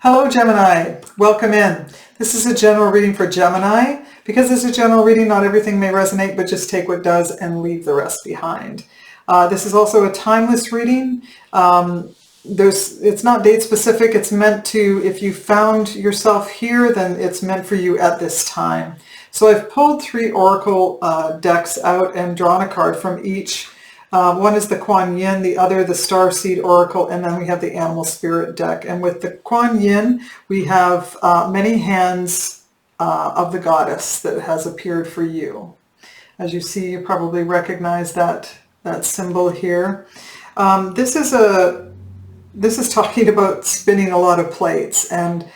Hello Gemini, welcome in. This is a general reading for Gemini. Because it's a general reading, not everything may resonate, but just take what does and leave the rest behind. This is also a timeless reading. It's not date specific, it's meant to, if you found yourself here, then it's meant for you at this time. So I've pulled 3 oracle decks out and drawn a card from each. One is the Kuan Yin, the other the Starseed Oracle, and then we have the Animal Spirit deck. And with the Kuan Yin, we have many hands of the goddess that has appeared for you. As you see, you probably recognize that symbol here. This is talking about spinning a lot of plates and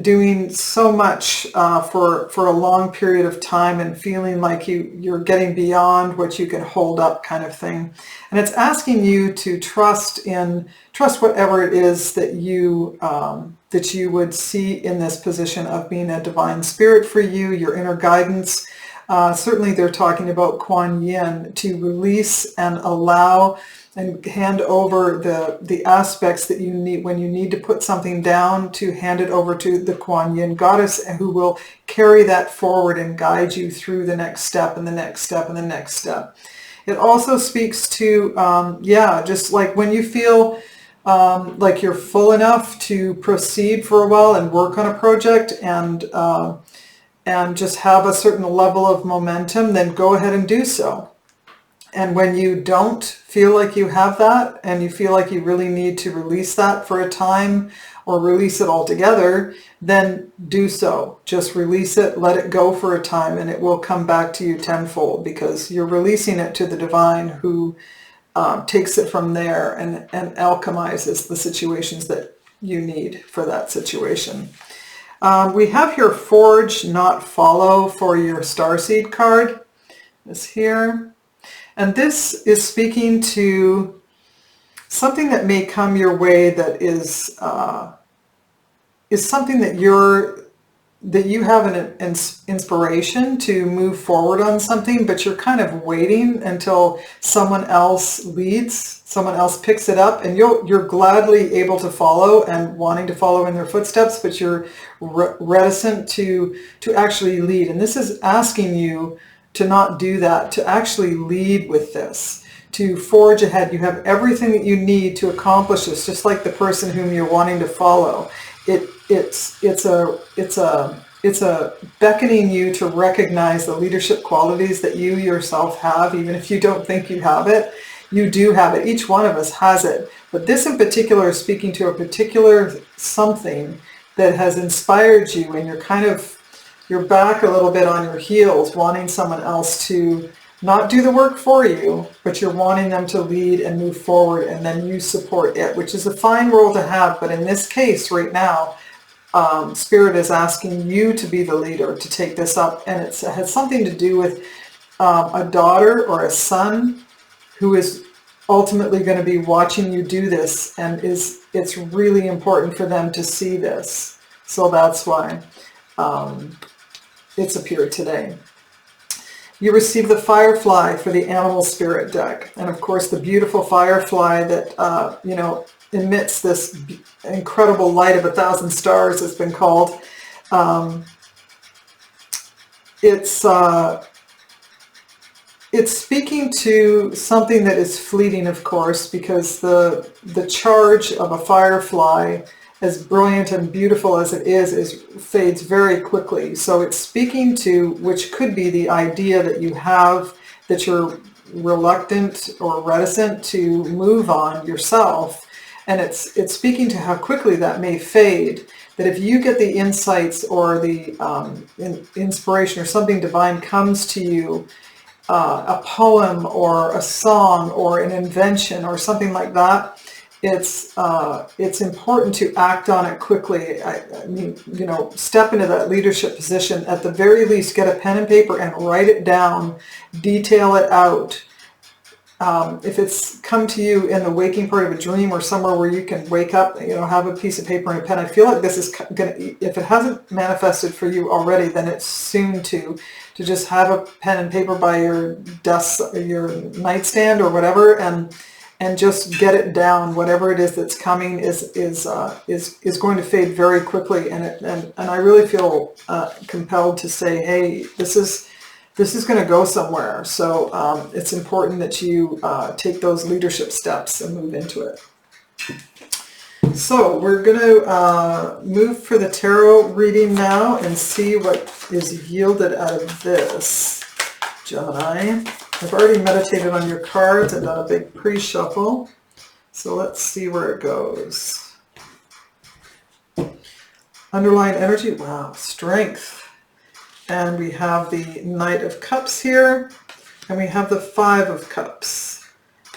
doing so much for a long period of time and feeling like you're getting beyond what you can hold up, kind of thing. And it's asking you to trust whatever it is that you would see in this position of being a divine spirit for you, your inner guidance. Certainly they're talking about Kuan Yin, to release and allow and hand over the aspects that you need when you need to put something down, to hand it over to the Kuan Yin goddess, who will carry that forward and guide you through the next step and the next step and the next step. It also speaks to, just like when you feel like you're full enough to proceed for a while and work on a project and just have a certain level of momentum, then go ahead and do so. And when you don't feel like you have that, and you feel like you really need to release that for a time or release it altogether, then do so. Just release it, let it go for a time, and it will come back to you tenfold, because you're releasing it to the divine, who takes it from there and alchemizes the situations that you need for that situation. We have here Forge, Not Follow for your Starseed card. This here. And this is speaking to something that may come your way that is something that you have an inspiration to move forward on something, but you're kind of waiting until someone else leads, someone else picks it up, and you're gladly able to follow and wanting to follow in their footsteps, but you're reticent to actually lead. And this is asking you to not do that, to actually lead with this, to forge ahead. You have everything that you need to accomplish this, just like the person whom you're wanting to follow. It's a beckoning you to recognize the leadership qualities that you yourself have, even if you don't think you have it. You do have it. Each one of us has it. But this in particular is speaking to a particular something that has inspired you, and you're back a little bit on your heels, wanting someone else to not do the work for you, but you're wanting them to lead and move forward, and then you support it, which is a fine role to have. But in this case right now, Spirit is asking you to be the leader, to take this up. And it has something to do with a daughter or a son who is ultimately going to be watching you do this, and it's really important for them to see this. So that's why it's appeared today. You receive the Firefly for the Animal Spirit deck. And of course, the beautiful firefly that, emits this incredible light of 1,000 stars has been called. It's speaking to something that is fleeting, of course, because the charge of a firefly, as brilliant and beautiful as it is fades very quickly. So it's speaking to, which could be the idea that you have, that you're reluctant or reticent to move on yourself. And it's speaking to how quickly that may fade. That if you get the insights or the inspiration, or something divine comes to you, a poem or a song or an invention or something like that, it's important to act on it quickly. I mean, step into that leadership position. At the very least, get a pen and paper and write it down, detail it out. If it's come to you in the waking part of a dream, or somewhere where you can wake up, have a piece of paper and a pen. I feel like this is going to, if it hasn't manifested for you already, then it's soon to just have a pen and paper by your desk, your nightstand or whatever, and and just get it down. Whatever it is that's coming is going to fade very quickly, and I really feel compelled to say, hey, this is going to go somewhere. So it's important that you take those leadership steps and move into it. So we're going to move for the tarot reading now and see what is yielded out of this, Gemini. I've already meditated on your cards and done a big pre-shuffle. So let's see where it goes. Underlying energy, wow, strength. And we have the Knight of Cups here, and we have the Five of Cups.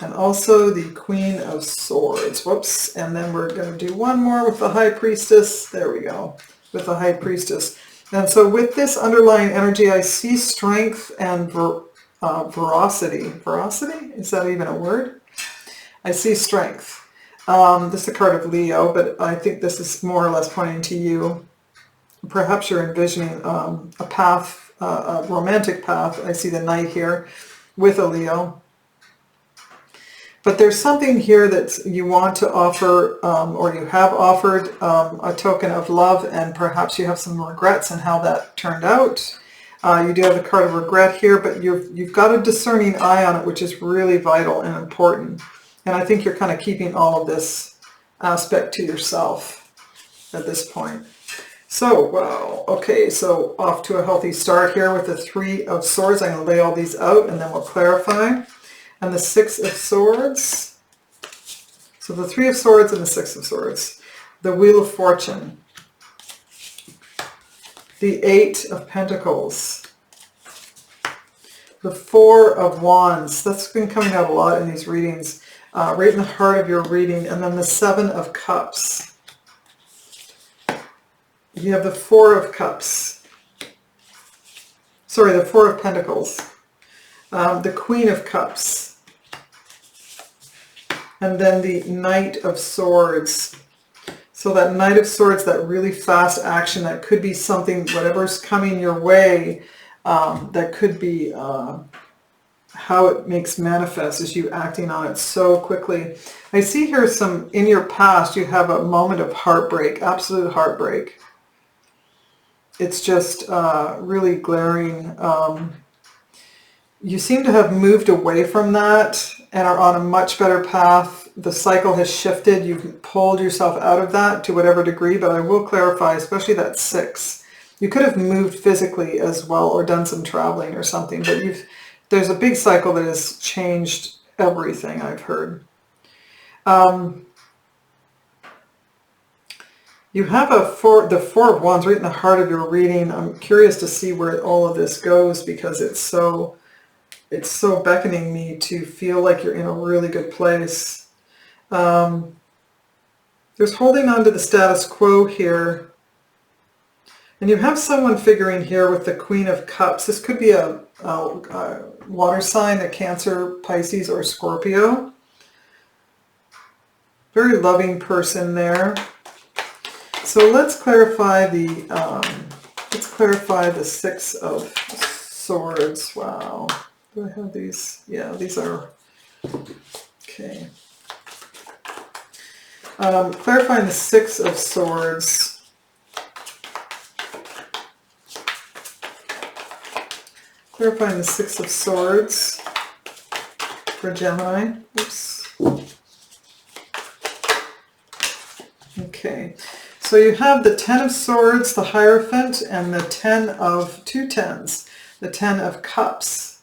And also the Queen of Swords. Whoops. And then we're going to do one more with the High Priestess. There we go. With the High Priestess. And so with this underlying energy, I see strength and veracity. Veracity? Is that even a word? I see strength. This is a card of Leo, but I think this is more or less pointing to you. Perhaps you're envisioning a path, a romantic path. I see the Knight here with a Leo. But there's something here that you want to offer, or you have offered a token of love, and perhaps you have some regrets in how that turned out. You do have the card of regret here, but you've got a discerning eye on it, which is really vital and important. And I think you're kind of keeping all of this aspect to yourself at this point. So, wow, okay, so off to a healthy start here with the Three of Swords. I'm going to lay all these out and then we'll clarify. And the Six of Swords. So the Three of Swords and the Six of Swords. The Wheel of Fortune. The Eight of Pentacles. The Four of Wands. That's been coming out a lot in these readings. Right in the heart of your reading. And then the Seven of Cups. You have the Four of Cups. Sorry, the Four of Pentacles. The Queen of Cups. And then the Knight of Swords. So that Knight of Swords, that really fast action, that could be something, whatever's coming your way, that could be how it makes manifest is you acting on it so quickly. I see here in your past, you have a moment of heartbreak, absolute heartbreak. It's just really glaring. You seem to have moved away from that and are on a much better path. The cycle has shifted. You've pulled yourself out of that to whatever degree, but I will clarify, especially that 6. You could have moved physically as well or done some traveling or something, but there's a big cycle that has changed everything, I've heard. You have the Four of Wands right in the heart of your reading. I'm curious to see where all of this goes because it's so beckoning me to feel like you're in a really good place. There's holding on to the status quo here. And you have someone figuring here with the Queen of Cups. This could be a water sign, a Cancer, Pisces, or Scorpio. Very loving person there. So let's clarify the Six of Swords. Wow. Do I have these? Yeah, these are okay. Clarifying the Six of Swords. Clarifying the Six of Swords for Gemini. Oops. Okay. So you have the Ten of Swords, the Hierophant, and the two tens, the Ten of Cups.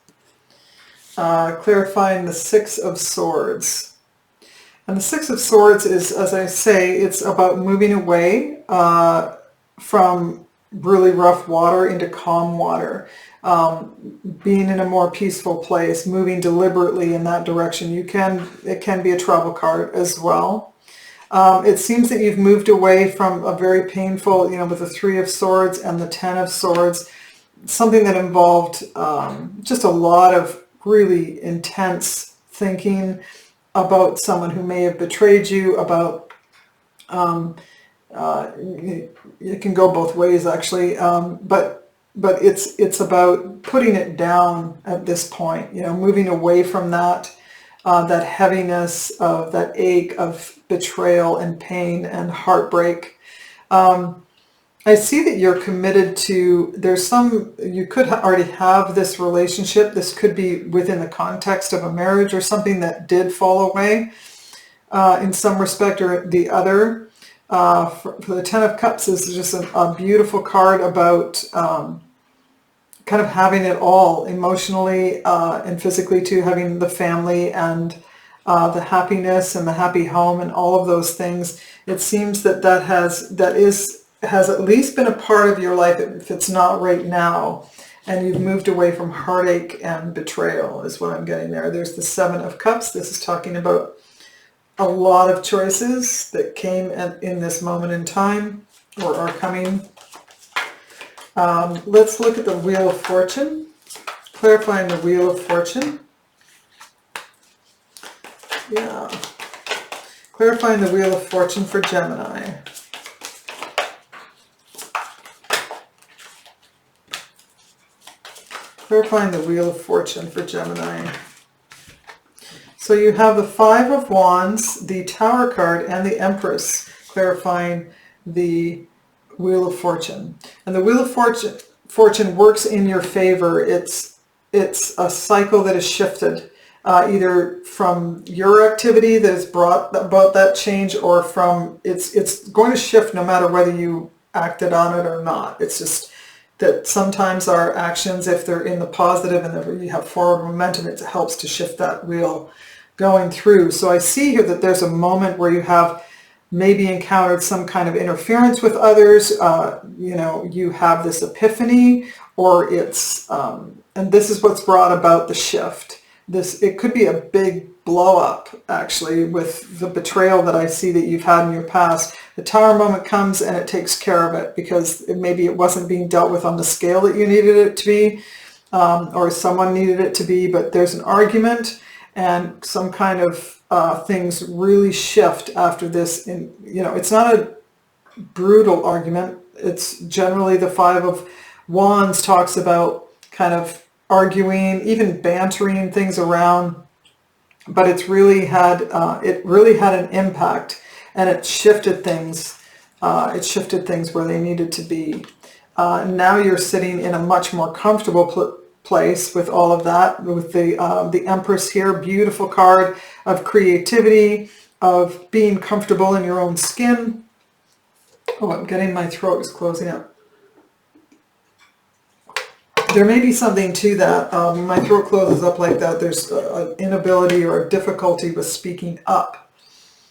Clarifying the Six of Swords. And the Six of Swords is, as I say, it's about moving away from really rough water into calm water. Being in a more peaceful place, moving deliberately in that direction. It can be a travel card as well. It seems that you've moved away from a very painful, with the Three of Swords and the Ten of Swords, something that involved just a lot of really intense thinking about someone who may have betrayed you, about, it can go both ways actually, but it's about putting it down at this point, moving away from that. that heaviness of that ache of betrayal and pain and heartbreak. I see that you're committed to, you could already have this relationship. This could be within the context of a marriage or something that did fall away in some respect or the other. For the Ten of Cups is just a beautiful card about kind of having it all emotionally and physically too, having the family and the happiness and the happy home and all of those things. It seems that has at least been a part of your life if it's not right now, and you've moved away from heartache and betrayal is what I'm getting there. There's the Seven of Cups. This is talking about a lot of choices that came in this moment in time or are coming. Let's look at the Wheel of Fortune, clarifying the Wheel of Fortune. Yeah, clarifying the Wheel of Fortune for Gemini. Clarifying the Wheel of Fortune for Gemini. So you have the Five of Wands, the Tower card, and the Empress, clarifying the Wheel of Fortune. And the Wheel of Fortune works in your favor. It's a cycle that is shifted, either from your activity that has brought about that change, or from it's going to shift no matter whether you acted on it or not. It's just that sometimes our actions, if they're in the positive and you have forward momentum, it helps to shift that wheel going through. So I see here that there's a moment where you have maybe encountered some kind of interference with others. You have this epiphany, or it's, and this is what's brought about the shift. It could be a big blow up, actually, with the betrayal that I see that you've had in your past. The Tower moment comes and it takes care of it, because maybe it wasn't being dealt with on the scale that you needed it to be, or someone needed it to be, but there's an argument and some kind of things really shift after this. It's not a brutal argument. It's generally the Five of Wands talks about kind of arguing, even bantering things around, but it really had an impact, and it shifted things. It shifted things where they needed to be. Now you're sitting in a much more comfortable place with all of that, with the Empress here, beautiful card of creativity, of being comfortable in your own skin. Oh, I'm getting, my throat is closing up. There may be something to that. My throat closes up like that. There's an inability or a difficulty with speaking up.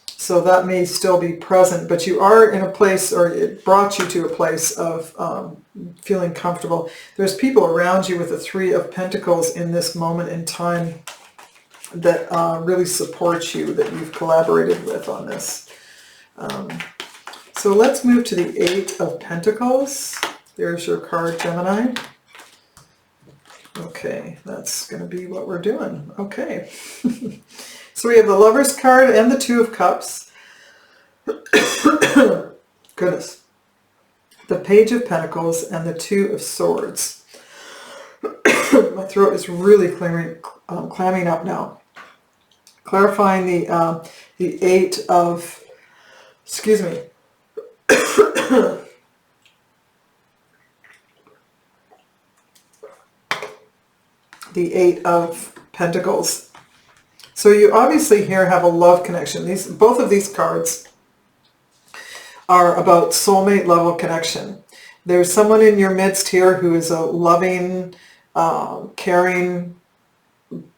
So that may still be present, but you are in a place, or it brought you to a place of feeling comfortable. There's people around you with the Three of Pentacles in this moment in time that really support you, that you've collaborated with on this. So let's move to the Eight of Pentacles. There's your card, Gemini. Okay, that's going to be what we're doing. Okay. So we have the Lover's card and the Two of Cups. Goodness. The Page of Pentacles and the Two of Swords. My throat is really clamming up now. Clarifying the Eight of, excuse me. The Eight of Pentacles. So you obviously here have a love connection. Both of these cards are about soulmate level connection. There's someone in your midst here who is a loving, caring,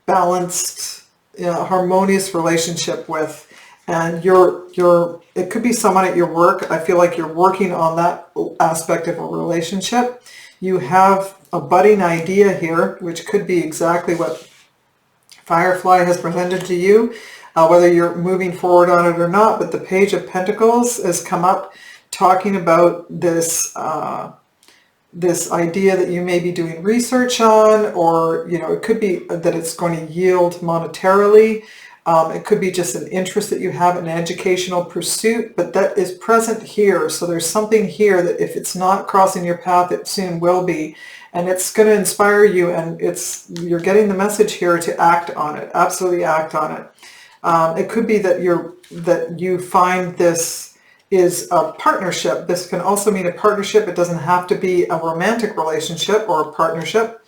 balanced, harmonious relationship with, and it could be someone at your work. I feel like you're working on that aspect of a relationship. You have a budding idea here, which could be exactly what Firefly has presented to you, whether you're moving forward on it or not. But the Page of Pentacles has come up talking about this this idea that you may be doing research on, or it could be that it's going to yield monetarily. It could be just an interest that you have, an educational pursuit, but that is present here. So there's something here that if it's not crossing your path, it soon will be. And it's going to inspire you, and you're getting the message here to act on it. Absolutely act on it. It could be that you find this is a partnership. This can also mean a partnership. It doesn't have to be a romantic relationship or a partnership.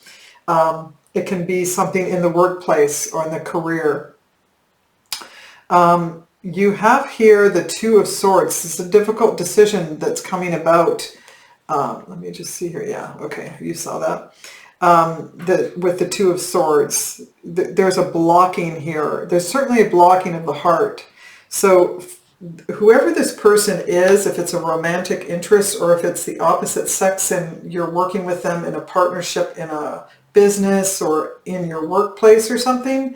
It can be something in the workplace or in the career. You have here the Two of Swords. This is a difficult decision that's coming about. Let me just see here. Yeah, okay, you saw that. With the Two of Swords, there's a blocking here. There's certainly a blocking of the heart. So whoever this person is, if it's a romantic interest or if it's the opposite sex and you're working with them in a partnership in a business or in your workplace or something,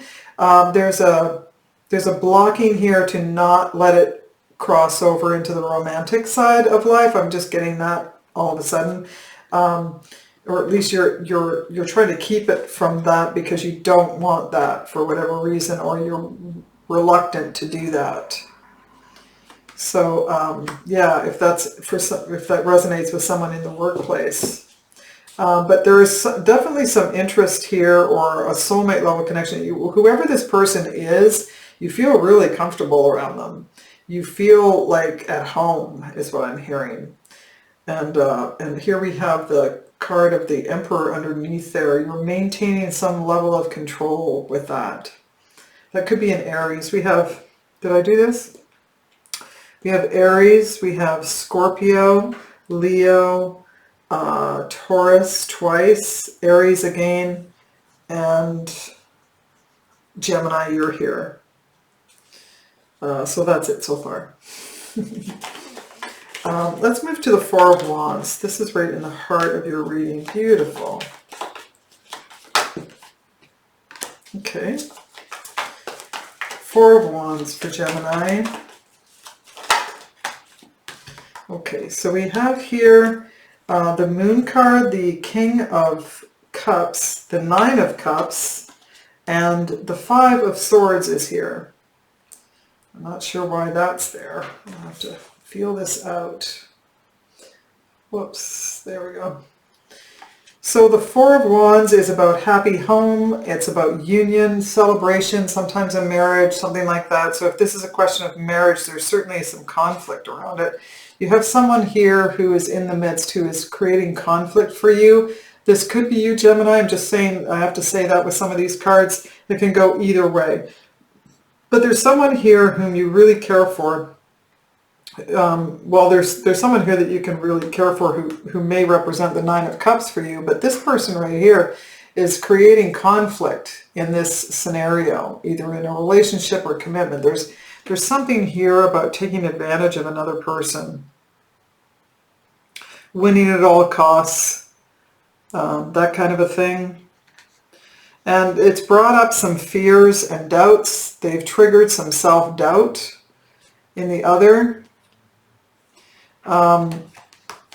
there's a blocking here to not let it cross over into the romantic side of life. I'm just getting that all of a sudden. Or at least you're trying to keep it from that because you don't want that for whatever reason, or you're reluctant to do that. So yeah, if that resonates with someone in the workplace. But there is definitely some interest here, or a soulmate level connection. Whoever this person is, you feel really comfortable around them. You feel like at home is what I'm hearing. And here we have the card of the Emperor underneath there. You're maintaining some level of control with that. That could be an Aries. We have, did I do this? We have Aries, we have Scorpio, Leo, Taurus twice, Aries again, and Gemini, you're here. So that's it so far. Let's move to the Four of Wands. This is right in the heart of your reading. Beautiful. Okay. Four of Wands for Gemini. Okay, so we have here the Moon card, the King of Cups, the Nine of Cups, and the Five of Swords is here. I'm not sure why that's there. I'll have to feel this out. Whoops, there we go. So the Four of Wands is about happy home. It's about union, celebration, sometimes a marriage, something like that. So if this is a question of marriage, there's certainly some conflict around it. You have someone here who is in the midst, who is creating conflict for you. This could be you, Gemini. I'm just saying, I have to say that with some of these cards. It can go either way. But there's someone here whom you really care for. Well, there's someone here that you can really care for who may represent the Nine of Cups for you, but this person right here is creating conflict in this scenario, either in a relationship or commitment. There's something here about taking advantage of another person, winning at all costs, that kind of a thing. And it's brought up some fears and doubts. They've triggered some self-doubt in the other.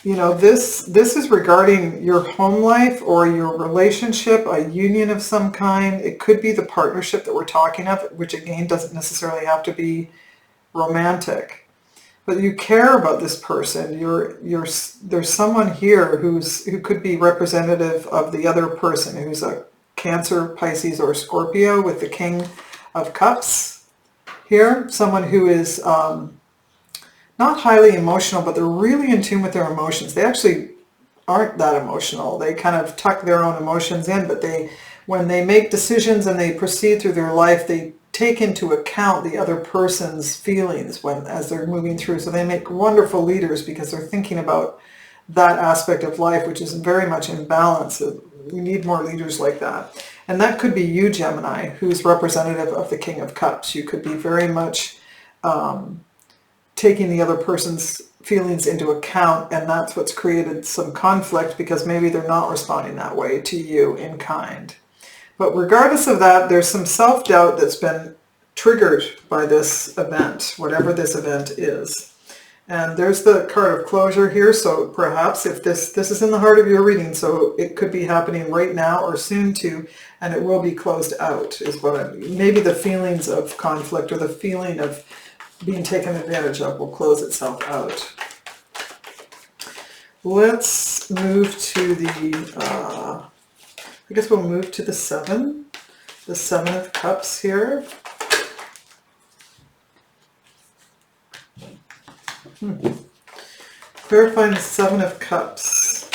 You know, this is regarding your home life or your relationship, a union of some kind. It could be the partnership that we're talking of, which again doesn't necessarily have to be romantic. But you care about this person. There's someone here who could be representative of the other person, who's a Cancer, Pisces, or Scorpio with the King of Cups here. Someone who is not highly emotional, but they're really in tune with their emotions. They actually aren't that emotional. They kind of tuck their own emotions in, but when they make decisions and they proceed through their life, they take into account the other person's feelings as they're moving through. So they make wonderful leaders because they're thinking about that aspect of life, which is very much in balance. We need more leaders like that. And that could be you, Gemini, who's representative of the King of Cups. You could be very much taking the other person's feelings into account, and that's what's created some conflict because maybe they're not responding that way to you in kind. But regardless of that, there's some self-doubt that's been triggered by this event, whatever this event is. And there's the card of closure here, so perhaps if this is in the heart of your reading, so it could be happening right now or soon too, and it will be closed out, is what I mean. Maybe the feelings of conflict or the feeling of being taken advantage of will close itself out. Let's let's move to the, I guess we'll move to the 7 of Cups here. Clarifying the 7 of Cups.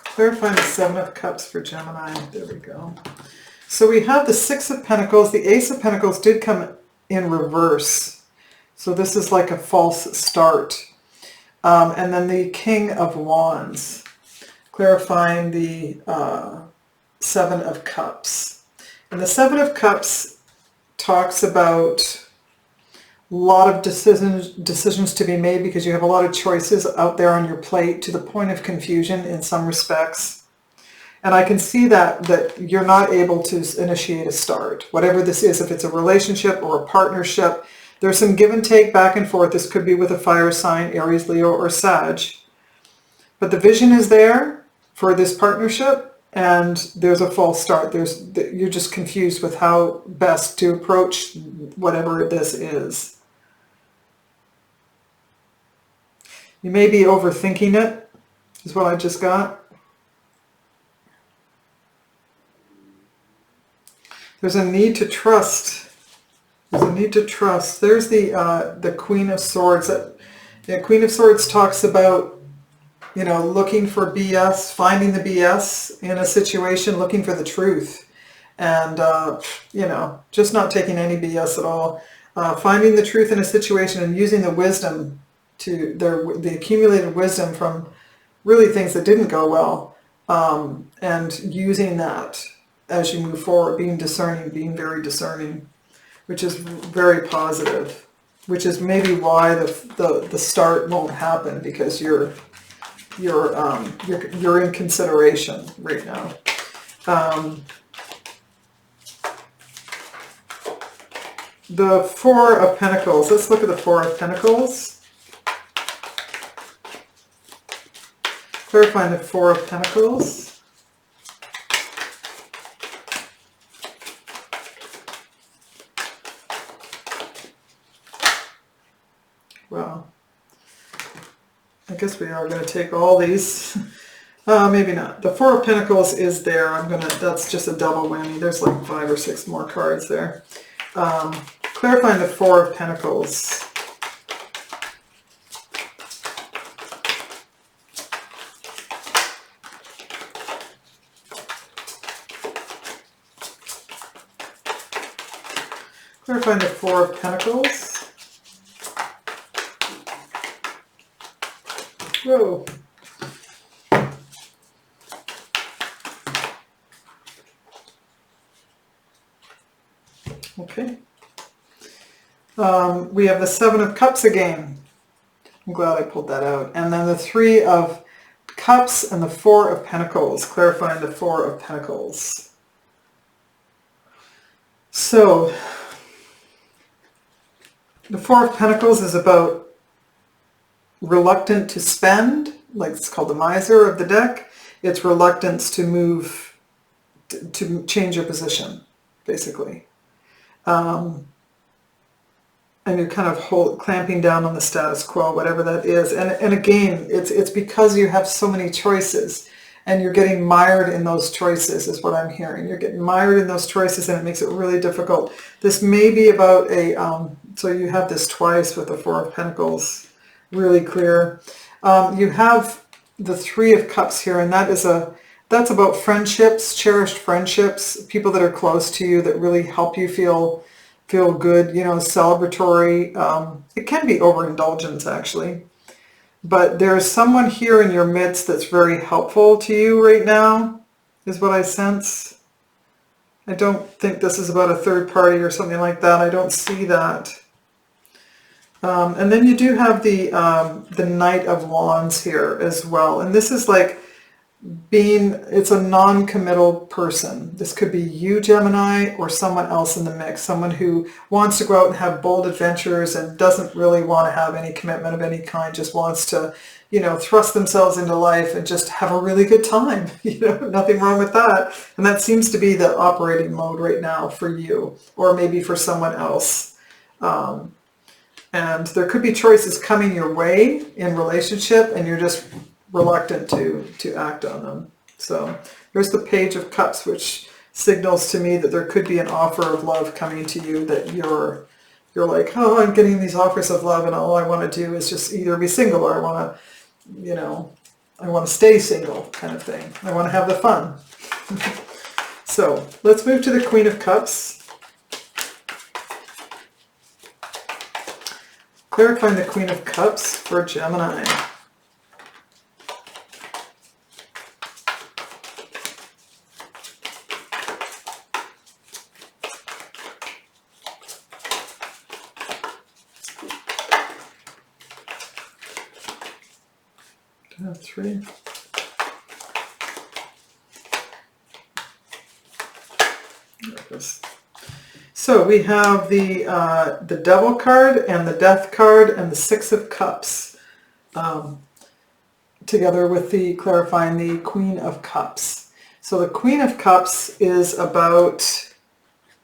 Clarifying the 7 of Cups for Gemini. There we go. So we have the 6 of Pentacles. The Ace of Pentacles did come in reverse. So this is like a false start. And then the King of Wands. Clarifying the 7 of Cups. And the 7 of Cups talks about a lot of decisions to be made because you have a lot of choices out there on your plate to the point of confusion in some respects. And I can see that you're not able to initiate a start. Whatever this is, if it's a relationship or a partnership, there's some give and take back and forth. This could be with a fire sign, Aries, Leo, or Sag. But the vision is there for this partnership. And there's a false start. You're just confused with how best to approach whatever this is. You may be overthinking it, is what I just got. There's a need to trust. There's a need to trust. There's the Queen of Swords. The Queen of Swords talks about, you know, looking for BS, finding the BS in a situation, looking for the truth. And, you know, just not taking any BS at all. Finding the truth in a situation and using the wisdom, the accumulated wisdom from really things that didn't go well. And using that as you move forward, being discerning, being very discerning, which is very positive. Which is maybe why the start won't happen, because you're in consideration right now. The 4 of Pentacles. Let's look at the 4 of Pentacles. Clarifying the 4 of Pentacles. Well, I guess we are going to take all these. Maybe not. The 4 of Pentacles is there. That's just a double whammy. There's like 5 or 6 more cards there. Clarifying the 4 of Pentacles. Clarifying the 4 of Pentacles. Whoa. Okay. We have the 7 of Cups again. I'm glad I pulled that out. And then the 3 of Cups and the 4 of Pentacles. Clarifying the 4 of Pentacles. So, the 4 of Pentacles is about reluctant to spend, like it's called the miser of the deck. It's reluctance to move, to change your position, basically. And you're kind of clamping down on the status quo, whatever that is. And again, it's because you have so many choices and you're getting mired in those choices is what I'm hearing. You're getting mired in those choices and it makes it really difficult. This may be about so you have this twice with the 4 of Pentacles. Really clear. You have the 3 of Cups here, and that's about friendships, cherished friendships, people that are close to you that really help you feel good, you know, celebratory. It can be overindulgence, actually. But there's someone here in your midst that's very helpful to you right now, is what I sense. I don't think this is about a third party or something like that. I don't see that. And then you do have the Knight of Wands here as well. And this is like it's a non-committal person. This could be you, Gemini, or someone else in the mix. Someone who wants to go out and have bold adventures and doesn't really want to have any commitment of any kind, just wants to, you know, thrust themselves into life and just have a really good time. You know, nothing wrong with that. And that seems to be the operating mode right now for you, or maybe for someone else. And there could be choices coming your way in relationship, and you're just reluctant to act on them. So there's the Page of Cups, which signals to me that there could be an offer of love coming to you that you're like, oh, I'm getting these offers of love, and all I want to do is just either be single, or I want to, I want to stay single, kind of thing. I want to have the fun. So let's move to the Queen of Cups. Clarifying the Queen of Cups for Gemini. Three. So we have the Devil card and the Death card and the Six of Cups, together with the clarifying the Queen of Cups. So the Queen of Cups is about,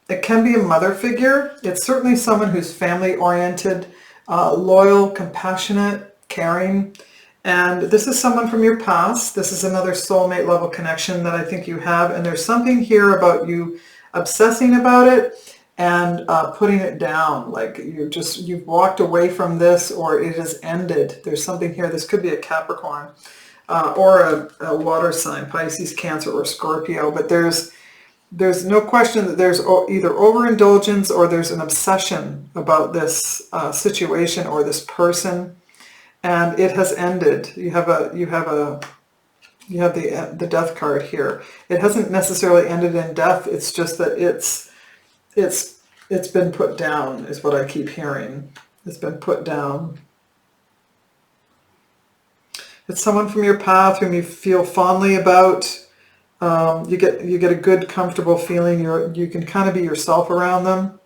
it can be a mother figure. It's certainly someone who's family oriented, loyal, compassionate, caring. And this is someone from your past. This is another soulmate level connection that I think you have. And there's something here about you obsessing about it and putting it down. Like you've walked away from this, or it has ended. There's something here. This could be a Capricorn or a water sign, Pisces, Cancer, or Scorpio. But there's no question that there's either overindulgence or there's an obsession about this situation or this person. And it has ended. You have the Death card here. It hasn't necessarily ended in death. It's just that it's been put down, is what I keep hearing. It's been put down. It's someone from your path whom you feel fondly about. You get a good, comfortable feeling. You can kind of be yourself around them.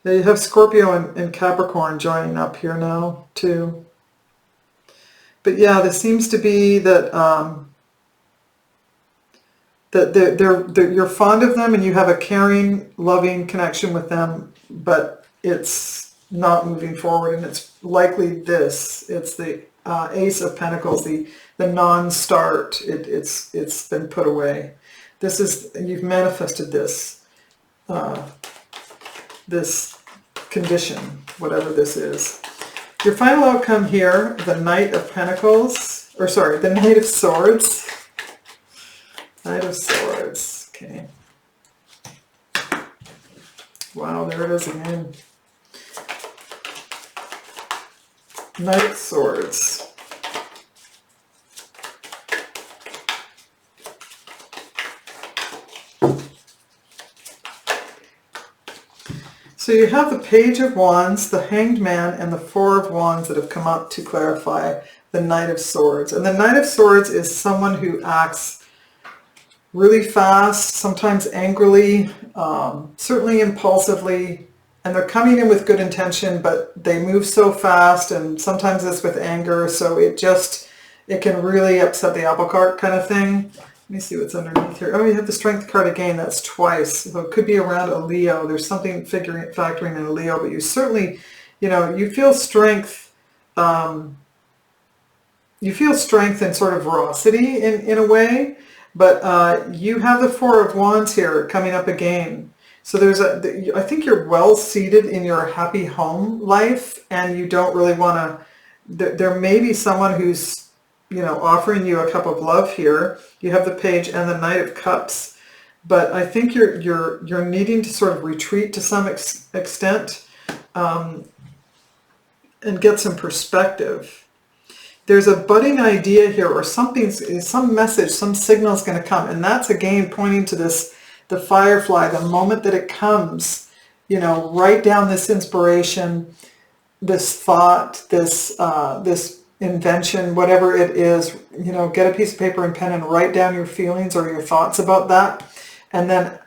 Now you have Scorpio and Capricorn joining up here now too. But yeah, there seems to be that you're fond of them and you have a caring, loving connection with them, but it's not moving forward, and it's likely this. It's the Ace of Pentacles, the non-start. It's been put away. This is, you've manifested this. This condition, whatever this is. Your final outcome here, the Knight of Pentacles, or sorry, the Knight of Swords. Knight of Swords, okay. Wow, there it is again. Knight of Swords. So you have the Page of Wands, the Hanged Man, and the Four of Wands that have come up to clarify the Knight of Swords. And the Knight of Swords is someone who acts really fast, sometimes angrily, certainly impulsively, and they're coming in with good intention, but they move so fast, and sometimes it's with anger, so it can really upset the apple cart kind of thing. Let me see what's underneath here. Oh, you have the Strength card again. That's twice. So it could be around a Leo. There's something factoring in a Leo, but you certainly, you feel strength. You feel strength and sort of veracity in a way, but you have the Four of Wands here coming up again. So I think you're well seated in your happy home life, and you don't really want to. There may be someone who's offering you a cup of love here. You have the Page and the Knight of Cups, but I think you're needing to sort of retreat to some extent and get some perspective. There's a budding idea here, or something, some message, some signal is going to come, and that's again pointing to this, the firefly. The moment that it comes, write down this inspiration, this thought, this invention, whatever it is, get a piece of paper and pen and write down your feelings or your thoughts about that, and then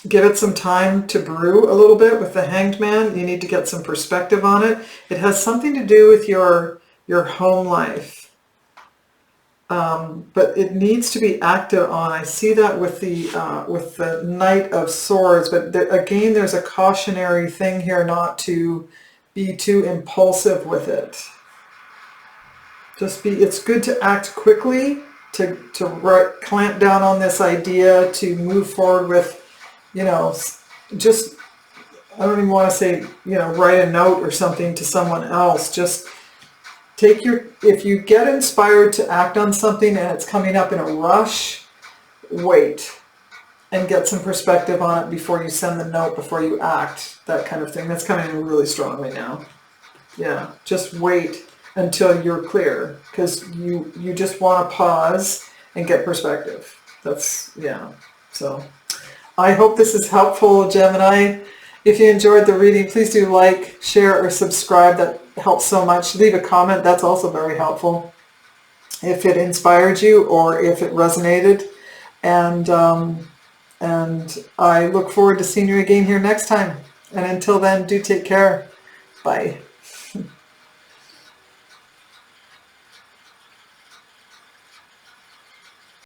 give it some time to brew a little bit. With the Hanged Man, you need to get some perspective on it. It has something to do with your home life. but it needs to be acted on. I see that with the Knight of Swords, but again, there's a cautionary thing here not to be too impulsive with it. It's good to act quickly, to clamp down on this idea, to move forward with, just, I don't even want to say, write a note or something to someone else. Just if you get inspired to act on something and it's coming up in a rush, wait and get some perspective on it before you send the note, before you act, that kind of thing. That's coming in really strong right now. Yeah, just wait until you're clear, because you just want to pause and get perspective. So I hope this is helpful, Gemini. If you enjoyed the reading, please do like, share, or subscribe. That helps so much. Leave a comment. That's also very helpful. If it inspired you or if it resonated. And I look forward to seeing you again here next time. And until then, do take care. Bye.